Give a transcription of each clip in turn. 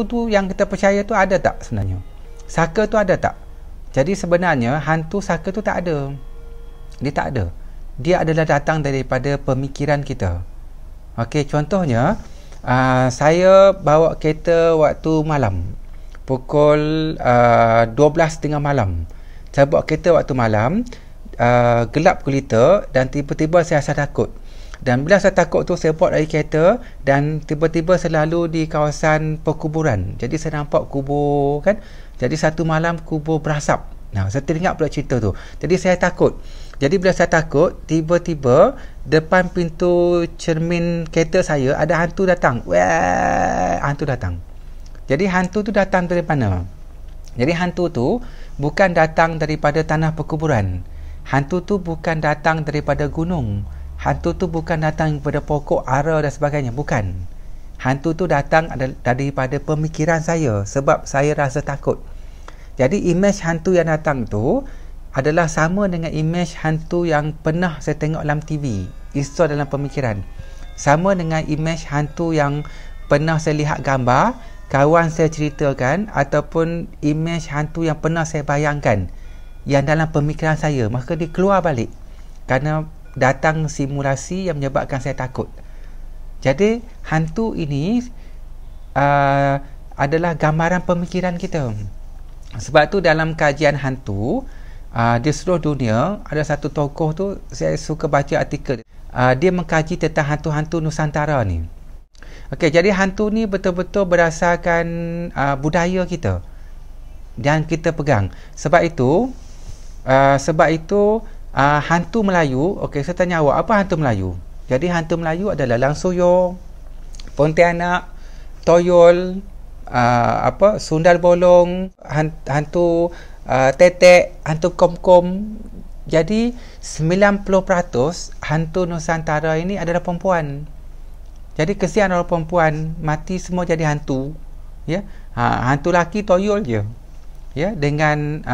hantu tu yang kita percaya tu ada tak sebenarnya? Saka tu ada tak? Jadi sebenarnya hantu saka tu tak ada. Dia tak ada. Dia adalah datang daripada pemikiran kita. Okey, contohnya saya bawa kereta waktu malam, pukul 12.30 malam. Saya bawa kereta waktu malam, gelap gulita, dan tiba-tiba saya rasa takut. Dan bila saya takut tu, saya buat dari kereta, dan tiba-tiba selalu di kawasan perkuburan. Jadi saya nampak kubur kan. Jadi satu malam kubur berasap. Nah, saya teringat pula cerita tu. Jadi saya takut. Jadi bila saya takut, tiba-tiba depan pintu cermin kereta saya ada hantu datang. Wah, hantu datang. Jadi hantu tu datang dari mana? Jadi hantu tu bukan datang daripada tanah perkuburan. Hantu tu bukan datang daripada gunung. Hantu tu bukan datang daripada pokok ara dan sebagainya. Bukan. Hantu tu datang daripada pemikiran saya sebab saya rasa takut. Jadi imej hantu yang datang tu adalah sama dengan imej hantu yang pernah saya tengok dalam TV. Itu dalam pemikiran. Sama dengan imej hantu yang pernah saya lihat gambar, kawan saya ceritakan, ataupun imej hantu yang pernah saya bayangkan yang dalam pemikiran saya. Maka dia keluar balik kerana datang simulasi yang menyebabkan saya takut. Jadi hantu ini adalah gambaran pemikiran kita. Sebab tu dalam kajian hantu di seluruh dunia, ada satu tokoh tu saya suka baca artikel. Dia mengkaji tentang hantu-hantu Nusantara ni. Okey, jadi hantu ni betul-betul berdasarkan budaya kita dan kita pegang. Sebab itu hantu Melayu, okey, saya tanya awak, apa hantu Melayu? Jadi hantu Melayu adalah Langsuyo, Pontianak, Toyol, Sundal Bolong, hantu tetek, hantu kom-kom. Jadi 90% hantu Nusantara ini adalah perempuan. Jadi kesian orang perempuan mati semua jadi hantu, ya. Hantu laki toyol je, ya, dengan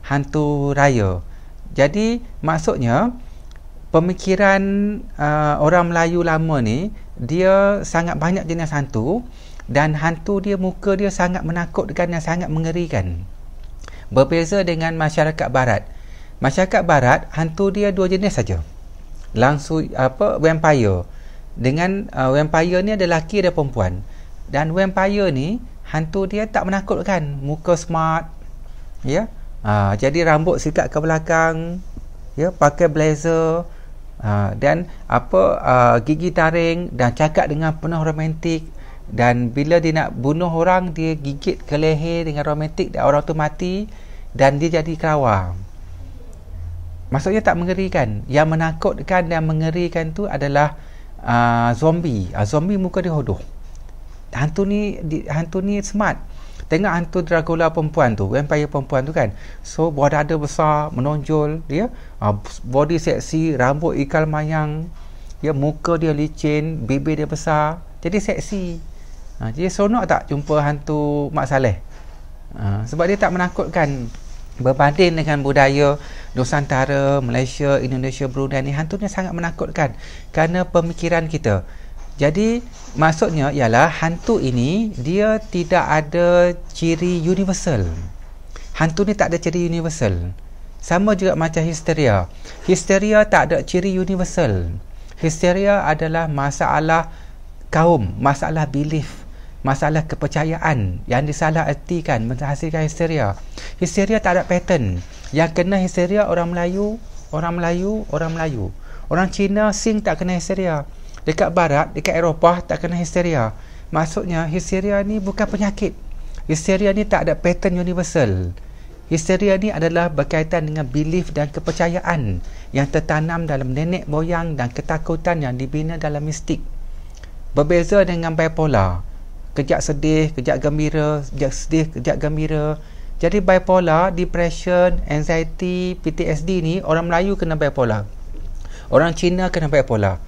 hantu raya. Jadi maksudnya pemikiran orang Melayu lama ni, dia sangat banyak jenis hantu, dan hantu dia, muka dia sangat menakutkan dan sangat mengerikan. Berbeza dengan masyarakat barat. Masyarakat barat, hantu dia dua jenis saja. Langsung vampire. Dengan vampire ni ada lelaki ada perempuan. Dan vampire ni hantu dia tak menakutkan, muka smart, ya. Jadi rambut sikat ke belakang, ya, pakai blazer, dan gigi taring, dan cakap dengan penuh romantik. Dan bila dia nak bunuh orang, dia gigit ke leher dengan romantik, dan orang tu mati dan dia jadi kerawa. Maksudnya tak mengerikan. Yang menakutkan dan mengerikan tu adalah zombie. Zombie muka dia hodoh. Hantu ni smart. Tengok hantu Dracula perempuan tu, vampire perempuan tu kan. So buah dada besar, menonjol dia, body seksi, rambut ikal mayang, ya, muka dia licin, bibir dia besar. Jadi seksi. Jadi seronok tak jumpa hantu Mak Saleh? Sebab dia tak menakutkan. Berbanding dengan budaya Nusantara, Malaysia, Indonesia, Brunei ni, hantunya sangat menakutkan kerana pemikiran kita. Jadi maksudnya ialah hantu ini dia tidak ada ciri universal. Hantu ni tak ada ciri universal. Sama juga macam histeria. Histeria tak ada ciri universal. Histeria adalah masalah kaum, masalah belief, masalah kepercayaan yang disalahertikan menghasilkan histeria. Histeria tak ada pattern. Yang kena histeria orang Melayu. Orang Cina, Sing tak kena histeria. Dekat barat, dekat Eropah tak kena histeria. Maksudnya histeria ni bukan penyakit. Histeria ni tak ada pattern universal. Histeria ni adalah berkaitan dengan belief dan kepercayaan yang tertanam dalam nenek moyang dan ketakutan yang dibina dalam mistik. Berbeza dengan bipolar. Kejap sedih, kejap gembira, kejap sedih, kejap gembira. Jadi bipolar, depression, anxiety, PTSD ni orang Melayu kena bipolar. Orang Cina kena bipolar.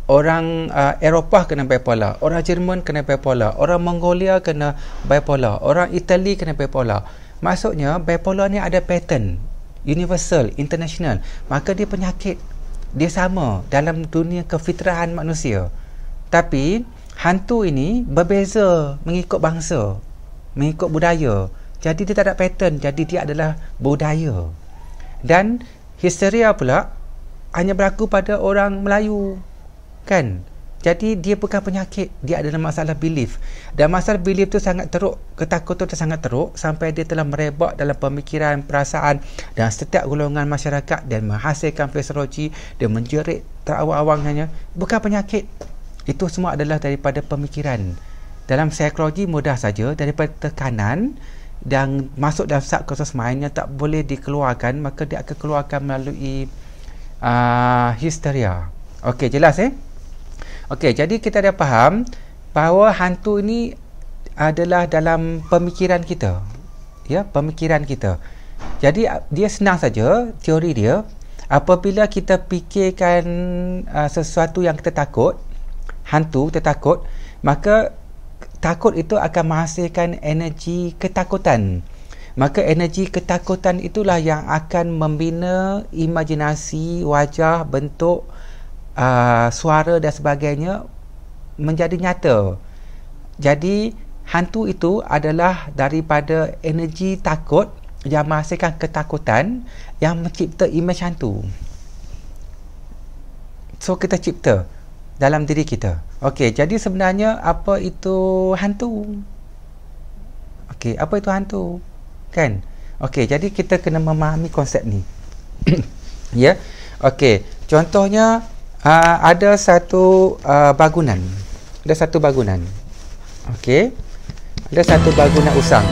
Orang Eropah kena bipolar. Orang Jerman kena bipolar. Orang Mongolia kena bipolar. Orang Itali kena bipolar. Maksudnya bipolar ni ada pattern universal, international. Maka dia penyakit. Dia sama dalam dunia kefitrahan manusia. Tapi hantu ini berbeza mengikut bangsa, mengikut budaya. Jadi dia tak ada pattern, jadi dia adalah budaya. Dan histeria pula hanya berlaku pada orang Melayu, kan? Jadi dia bukan penyakit, dia adalah masalah belief. Dan masalah belief tu sangat teruk, ketakutan tu sangat teruk sampai dia telah merebak dalam pemikiran, perasaan dan setiap golongan masyarakat dan menghasilkan fisiologi dan menjerit terawang-awangnya. Bukan penyakit. Itu semua adalah daripada pemikiran. Dalam psikologi mudah saja, daripada tekanan dan masuk dalam subconscious mind yang tak boleh dikeluarkan, maka dia akan keluarkan melalui histeria. Okey, jelas Okey, jadi kita dah faham bahawa hantu ini adalah dalam pemikiran kita. Ya, pemikiran kita. Jadi dia senang saja teori dia. Apabila kita fikirkan sesuatu yang kita takut, hantu kita takut, maka takut itu akan menghasilkan energi ketakutan. Maka energi ketakutan itulah yang akan membina imajinasi, wajah, bentuk, suara dan sebagainya menjadi nyata. Jadi hantu itu adalah daripada energi takut yang menghasilkan ketakutan yang mencipta imej hantu. So kita cipta dalam diri kita. Okey, jadi sebenarnya apa itu hantu? Okey, apa itu hantu? Kan? Okey, jadi kita kena memahami konsep ni. Ya. Okey, contohnya ada satu bangunan. Ada satu bangunan. Okey. Ada satu bangunan usang.